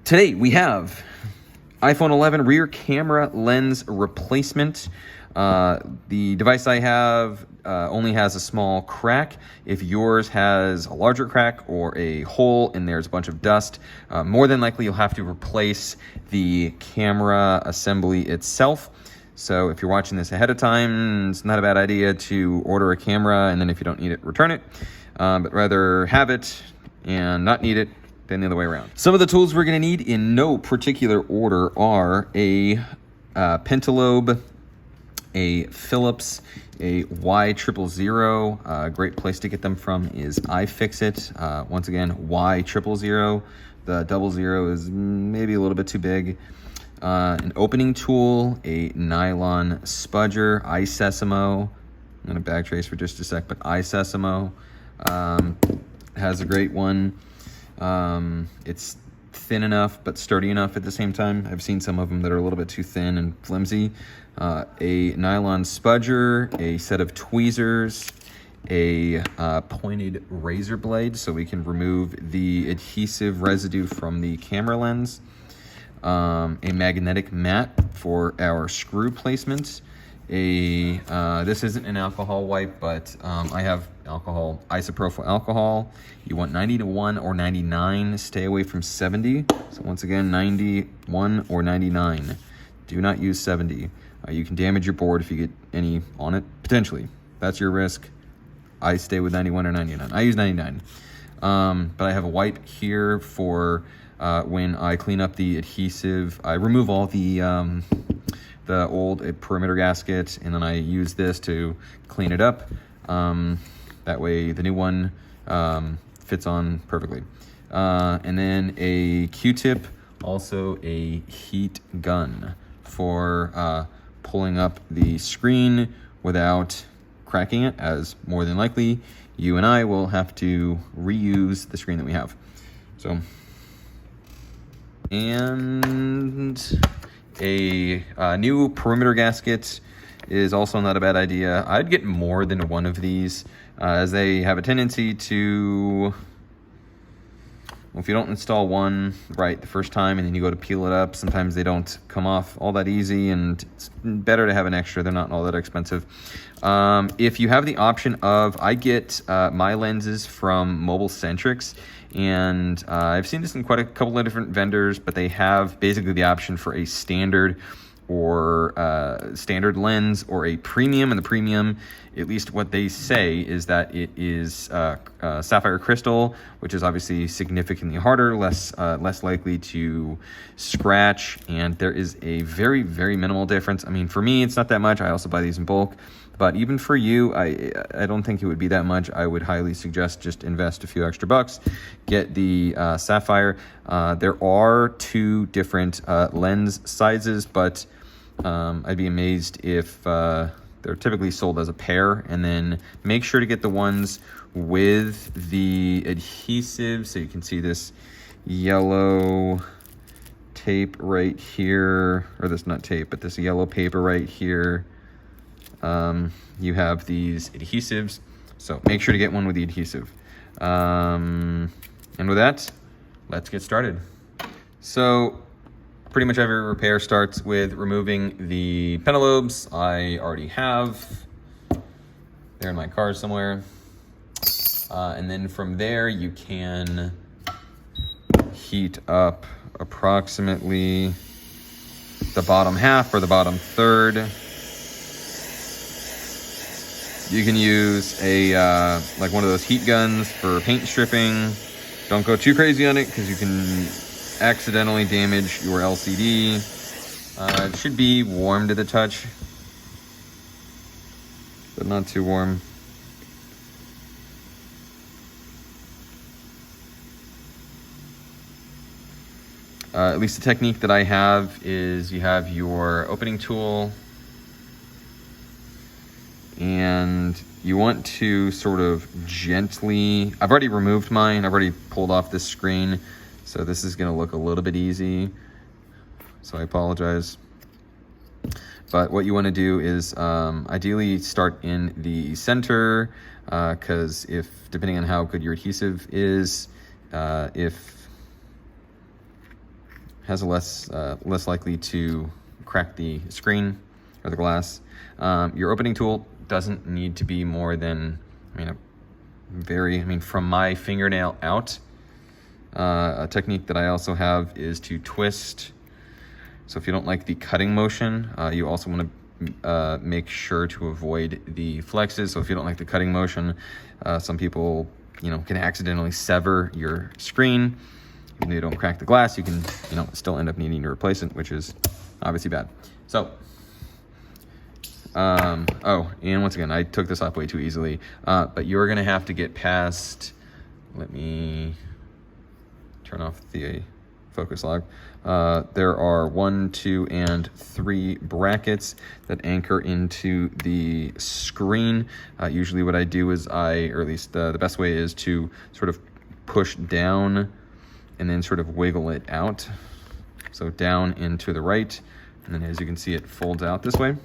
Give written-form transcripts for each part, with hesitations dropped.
Today we have iPhone 11 rear camera lens replacement. The device I have only has a small crack. If yours has a larger crack or a hole and there's a bunch of dust, more than likely you'll have to replace the camera assembly itself. So if you're watching this ahead of time, it's not a bad idea to order a camera, and then if you don't need it, return it. But rather have it and not need it than the other way around. Some of the tools we're going to need in no particular order are a Pentalobe, a Philips, a Y000. A great place to get them from is iFixit. Once again, Y000. The 00 is maybe a little bit too big. An opening tool, a nylon spudger, iSesamo. I'm going to backtrace for just a sec, but iSesamo has a great one. It's thin enough but sturdy enough at the same time. I've seen some of them that are a little bit too thin and flimsy. A nylon spudger, a set of tweezers, a pointed razor blade so we can remove the adhesive residue from the camera lens, a magnetic mat for our screw placement, this isn't an alcohol wipe, but I have alcohol, isopropyl alcohol. You want 90 to 1 or 99. Stay away from 70. So once again, 91 or 99. Do not use 70. You can damage your board if you get any on it, potentially. That's your risk. I stay with 91 or 99. I use 99. But I have a wipe here for when I clean up the adhesive. I remove all the old perimeter gasket, and then I use this to clean it up. That way the new one fits on perfectly. And then a Q-tip, also a heat gun for pulling up the screen without cracking it, as more than likely you and I will have to reuse the screen that we have. So, and a new perimeter gasket is also not a bad idea. I'd get more than one of these, as they have a tendency to, well, if you don't install one right the first time and then you go to peel it up, sometimes they don't come off all that easy, and it's better to have an extra. They're not all that expensive. If you have the option of, I get my lenses from Mobile Centrics, and I've seen this in quite a couple of different vendors, but they have basically the option for a standard or standard lens or a premium. And the premium, at least what they say, is that it is sapphire crystal, which is obviously significantly harder, less likely to scratch, and there is a very, very minimal difference. I mean, for me, it's not that much. I also buy these in bulk. But even for you, I don't think it would be that much. I would highly suggest just invest a few extra bucks, get the Sapphire. There are two different lens sizes, but I'd be amazed if they're typically sold as a pair. And then make sure to get the ones with the adhesive. So you can see this yellow tape right here, or this, not tape, but this yellow paper right here. You have these adhesives, so make sure to get one with the adhesive. And with that, let's get started. So pretty much every repair starts with removing the Pentalobes. I already have. They're in my car somewhere. And then from there, you can heat up approximately the bottom half or the bottom third. You can use a like one of those heat guns for paint stripping. Don't go too crazy on it, because you can accidentally damage your LCD. It should be warm to the touch, but not too warm. At least the technique that I have is you have your opening tool, and you want to sort of gently, I've already removed mine, I've already pulled off this screen, so this is going to look a little bit easy, so I apologize. But what you want to do is ideally start in the center, because depending on how good your adhesive is, if has a less likely to crack the screen or the glass. Your opening tool doesn't need to be more than, from my fingernail out. A technique that I also have is to twist. So if you don't like the cutting motion, you also want to make sure to avoid the flexes. So if you don't like the cutting motion, some people, can accidentally sever your screen. Even though you don't crack the glass, you can, still end up needing to replace it, which is obviously bad. So, and once again, I took this off way too easily, but you're gonna have to get past, let me turn off the focus log. There are 1, 2, and 3 brackets that anchor into the screen. Usually what I do is or at least the best way is to sort of push down and then sort of wiggle it out. So down and to the right. And then as you can see, it folds out this way.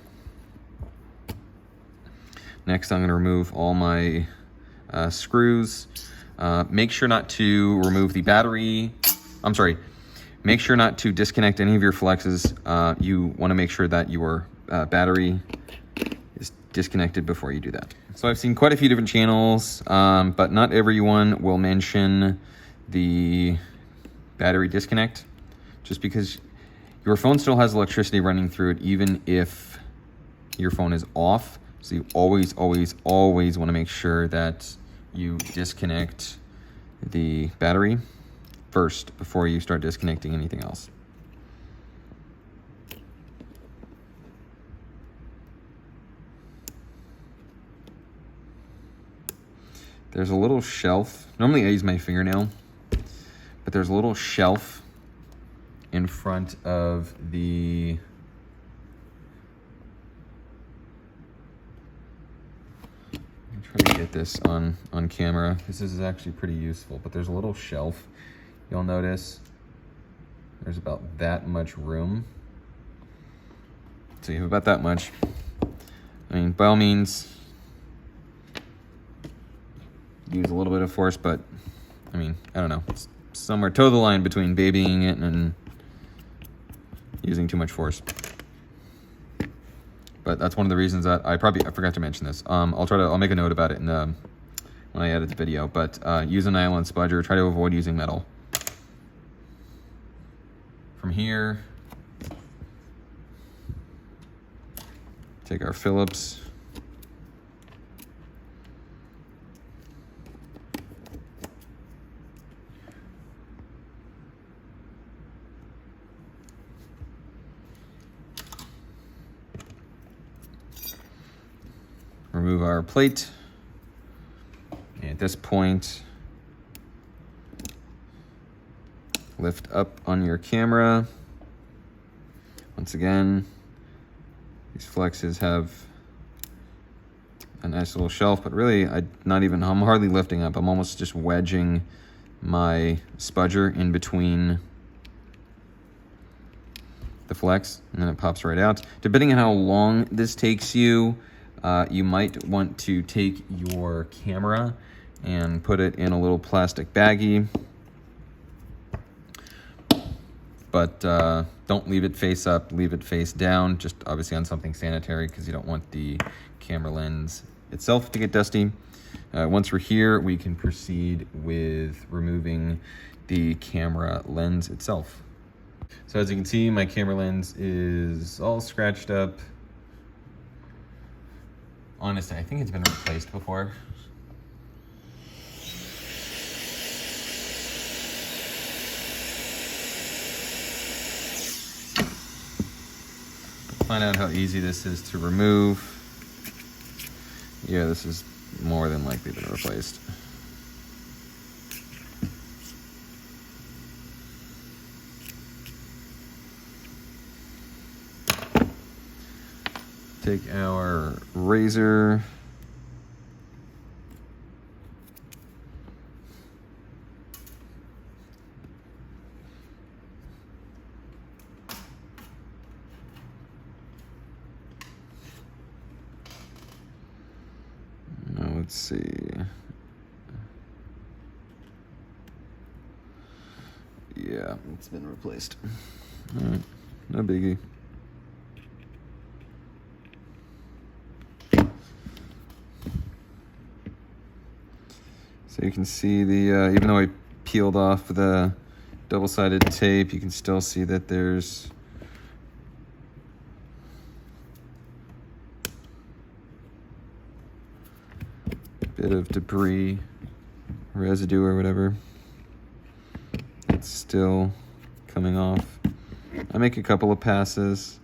Next, I'm gonna remove all my screws. Make sure not to remove the battery. Make sure not to disconnect any of your flexes. You wanna make sure that your battery is disconnected before you do that. So I've seen quite a few different channels, but not everyone will mention the battery disconnect, just because your phone still has electricity running through it even if your phone is off. So you always want to make sure that you disconnect the battery first before you start disconnecting anything else. There's a little shelf. Normally I use my fingernail, but there's a little shelf in front of the try to get this on camera. This is actually pretty useful, but there's a little shelf. You'll notice there's about that much room. So you have about that much. By all means, use a little bit of force, but I don't know. It's somewhere toe the line between babying it and using too much force. But that's one of the reasons that I forgot to mention this. I'll make a note about it when I edit the video, but use a nylon spudger. Try to avoid using metal. From here, take our Phillips. Remove our plate. And at this point, lift up on your camera. Once again, these flexes have a nice little shelf, but really I'm hardly lifting up. I'm almost just wedging my spudger in between the flex, and then it pops right out. Depending on how long this takes you, you might want to take your camera and put it in a little plastic baggie, but don't leave it face up, leave it face down, just obviously on something sanitary because you don't want the camera lens itself to get dusty. Once we're here, we can proceed with removing the camera lens itself. So as you can see, my camera lens is all scratched up. Honestly, I think it's been replaced before. Find out how easy this is to remove. Yeah, this is more than likely been replaced. Take our razor. Now let's see. Yeah, it's been replaced. All right, no biggie. So you can see the, even though I peeled off the double-sided tape, you can still see that there's a bit of debris, residue or whatever. It's still coming off. I make a couple of passes,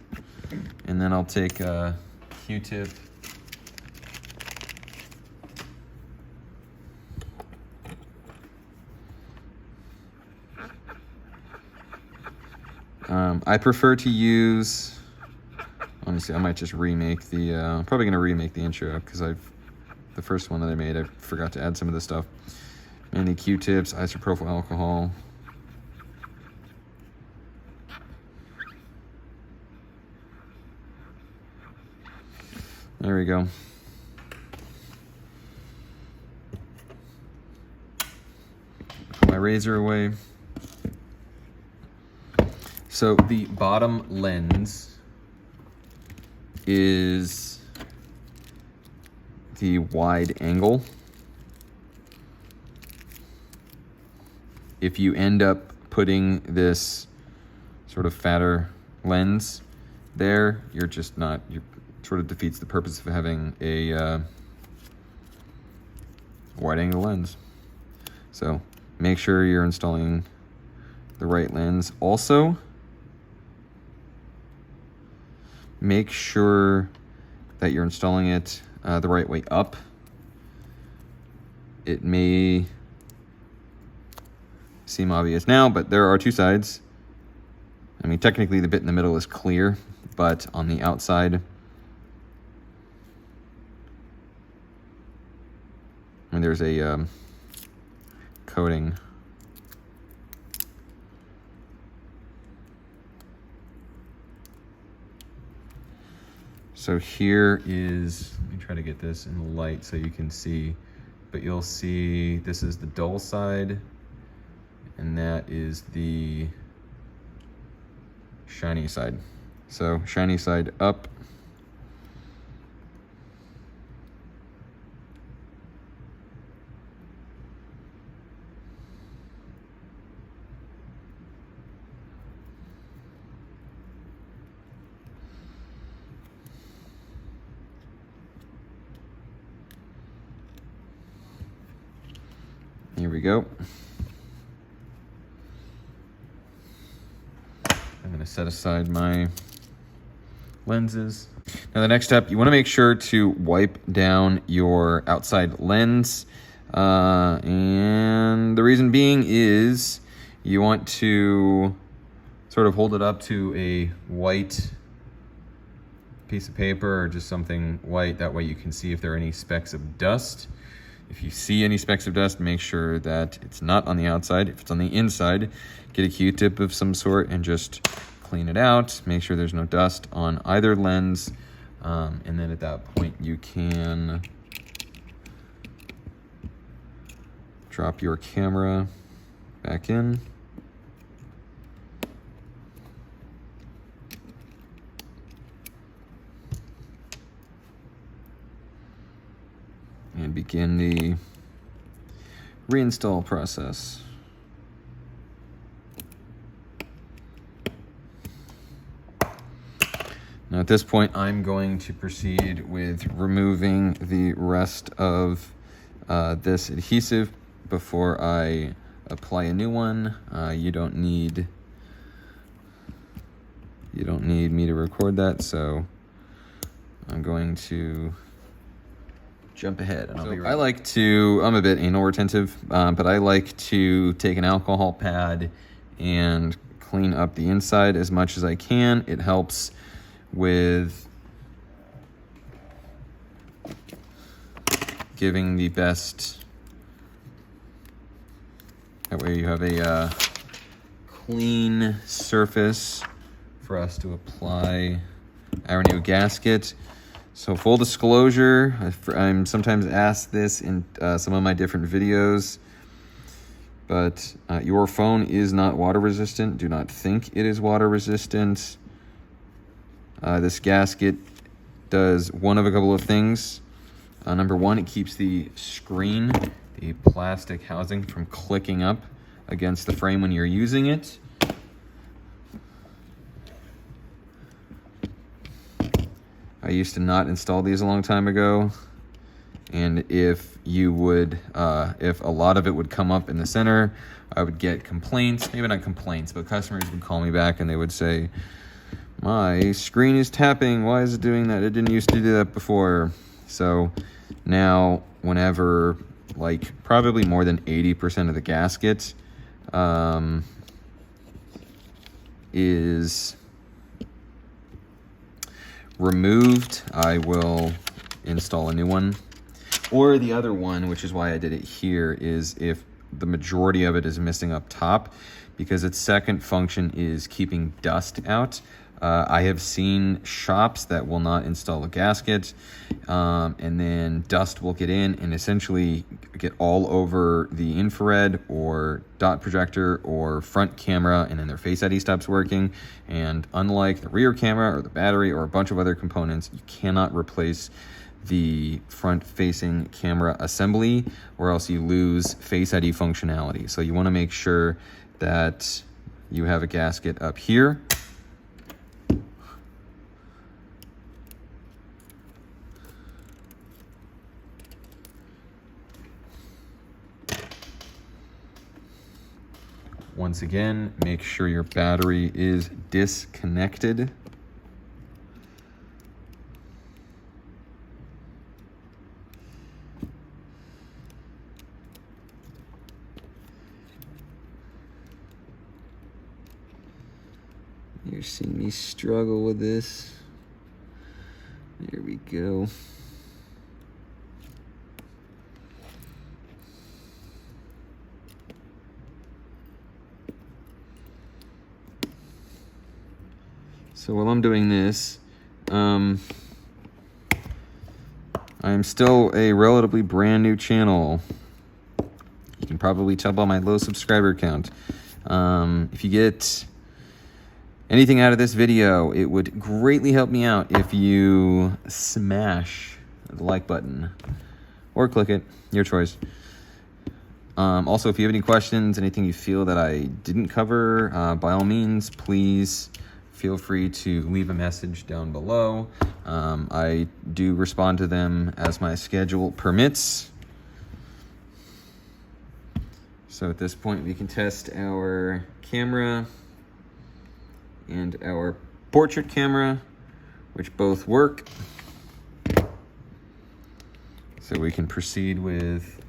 and then I'll take a Q-tip. I prefer to use, honestly, I might just remake the, I'm probably going to remake the intro, because the first one that I made, I forgot to add some of this stuff. Mainly Q-tips, isopropyl alcohol. There we go. Put my razor away. So the bottom lens is the wide angle. If you end up putting this sort of fatter lens there, you're just not, you sort of defeats the purpose of having a wide angle lens. So make sure you're installing the right lens. Also, make sure that you're installing it the right way up. It may seem obvious now, but there are two sides. I mean, technically the bit in the middle is clear, but on the outside, I mean, there's a coating. So here is, let me try to get this in the light so you can see, but you'll see this is the dull side, and that is the shiny side. So shiny side up. Here we go. I'm going to set aside my lenses. Now the next step, you want to make sure to wipe down your outside lens. And the reason being is you want to sort of hold it up to a white piece of paper or just something white. That way you can see if there are any specks of dust. If you see any specks of dust, make sure that it's not on the outside. If it's on the inside, get a Q-tip of some sort and just clean it out. Make sure there's no dust on either lens. And then at that point, you can drop your camera back in. And begin the reinstall process. Now at this point, I'm going to proceed with removing the rest of this adhesive before I apply a new one. You don't need me to record that, so I'm going to jump ahead. And I'm a bit anal retentive, but I like to take an alcohol pad and clean up the inside as much as I can. It helps with giving the best, that way you have a clean surface for us to apply our new gasket. So full disclosure, I'm sometimes asked this in some of my different videos. But your phone is not water resistant. Do not think it is water resistant. This gasket does one of a couple of things. Number one, it keeps the screen, the plastic housing, from clicking up against the frame when you're using it. I used to not install these a long time ago, and if a lot of it would come up in the center, I would get complaints. Maybe not complaints, but customers would call me back and they would say, my screen is tapping, why is it doing that? It didn't used to do that before. So now, whenever, like, probably more than 80% of the gasket is removed, I will install a new one. Or the other one, which is why I did it here, is if the majority of it is missing up top, because its second function is keeping dust out. I have seen shops that will not install a gasket, and then dust will get in and essentially get all over the infrared or dot projector or front camera, and then their Face ID stops working. And unlike the rear camera or the battery or a bunch of other components, you cannot replace the front-facing camera assembly, or else you lose Face ID functionality. So you want to make sure that you have a gasket up here. Once again, make sure your battery is disconnected. You're seeing me struggle with this. There we go. So while I'm doing this, I am still a relatively brand new channel. You can probably tell by my low subscriber count. If you get anything out of this video, it would greatly help me out if you smash the like button or click it, your choice. Also, if you have any questions, anything you feel that I didn't cover, by all means, please feel free to leave a message down below. I do respond to them as my schedule permits. So at this point, we can test our camera and our portrait camera, which both work. So we can proceed with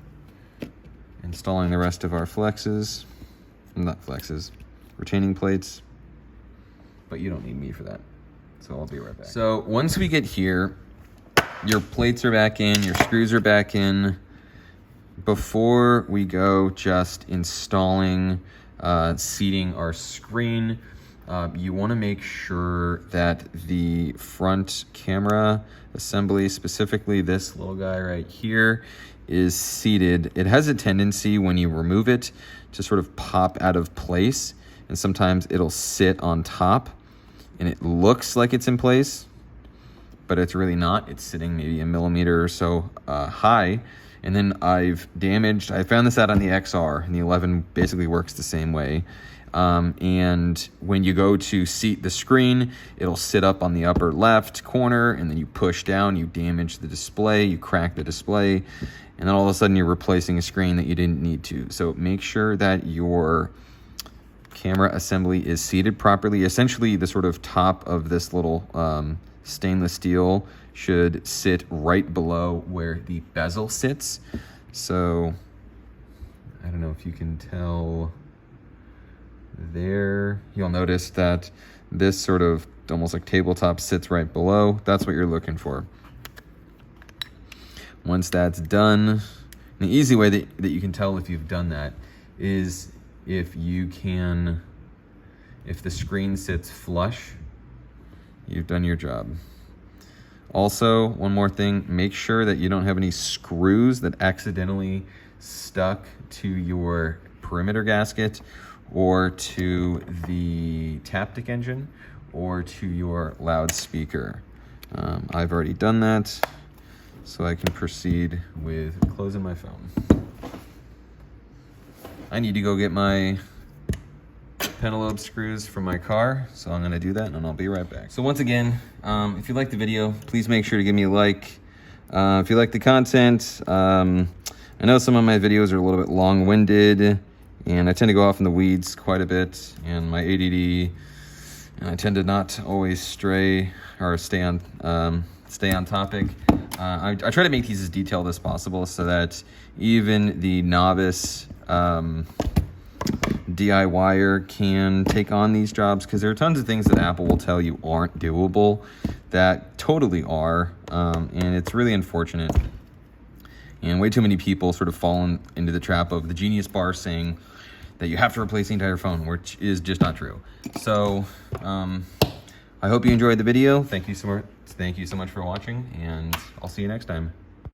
installing the rest of our retaining plates. But you don't need me for that, so I'll be right back. So once we get here, your plates are back in, your screws are back in. Before we go just installing, seating our screen, you want to make sure that the front camera assembly, specifically this little guy right here, is seated. It has a tendency when you remove it to sort of pop out of place, and sometimes it'll sit on top and it looks like it's in place, but it's really not. It's sitting maybe a millimeter or so high. And then I found this out on the XR, and the 11 basically works the same way. And when you go to seat the screen, it'll sit up on the upper left corner, and then you push down, you damage the display, you crack the display, and then all of a sudden you're replacing a screen that you didn't need to. So make sure that your camera assembly is seated properly. Essentially, the sort of top of this little stainless steel should sit right below where the bezel sits. So I don't know if you can tell there. You'll notice that this sort of almost like tabletop sits right below. That's what you're looking for. Once that's done, the easy way that you can tell if you've done that is if the screen sits flush, you've done your job. Also, one more thing, make sure that you don't have any screws that accidentally stuck to your perimeter gasket, or to the Taptic engine, or to your loudspeaker. I've already done that, so I can proceed with closing my phone. I need to go get my Pentalobes screws from my car, so I'm going to do that and I'll be right back. So once again, if you liked the video, please make sure to give me a like. If you like the content, I know some of my videos are a little bit long-winded, and I tend to go off in the weeds quite a bit, and my ADD, and I tend to not always stray or stay on topic. I try to make these as detailed as possible so that even the novice DIYer can take on these jobs, because there are tons of things that Apple will tell you aren't doable that totally are, and it's really unfortunate. And way too many people sort of fall into the trap of the Genius Bar saying that you have to replace the entire phone, which is just not true. So I hope you enjoyed the video. Thank you so much for watching, and I'll see you next time.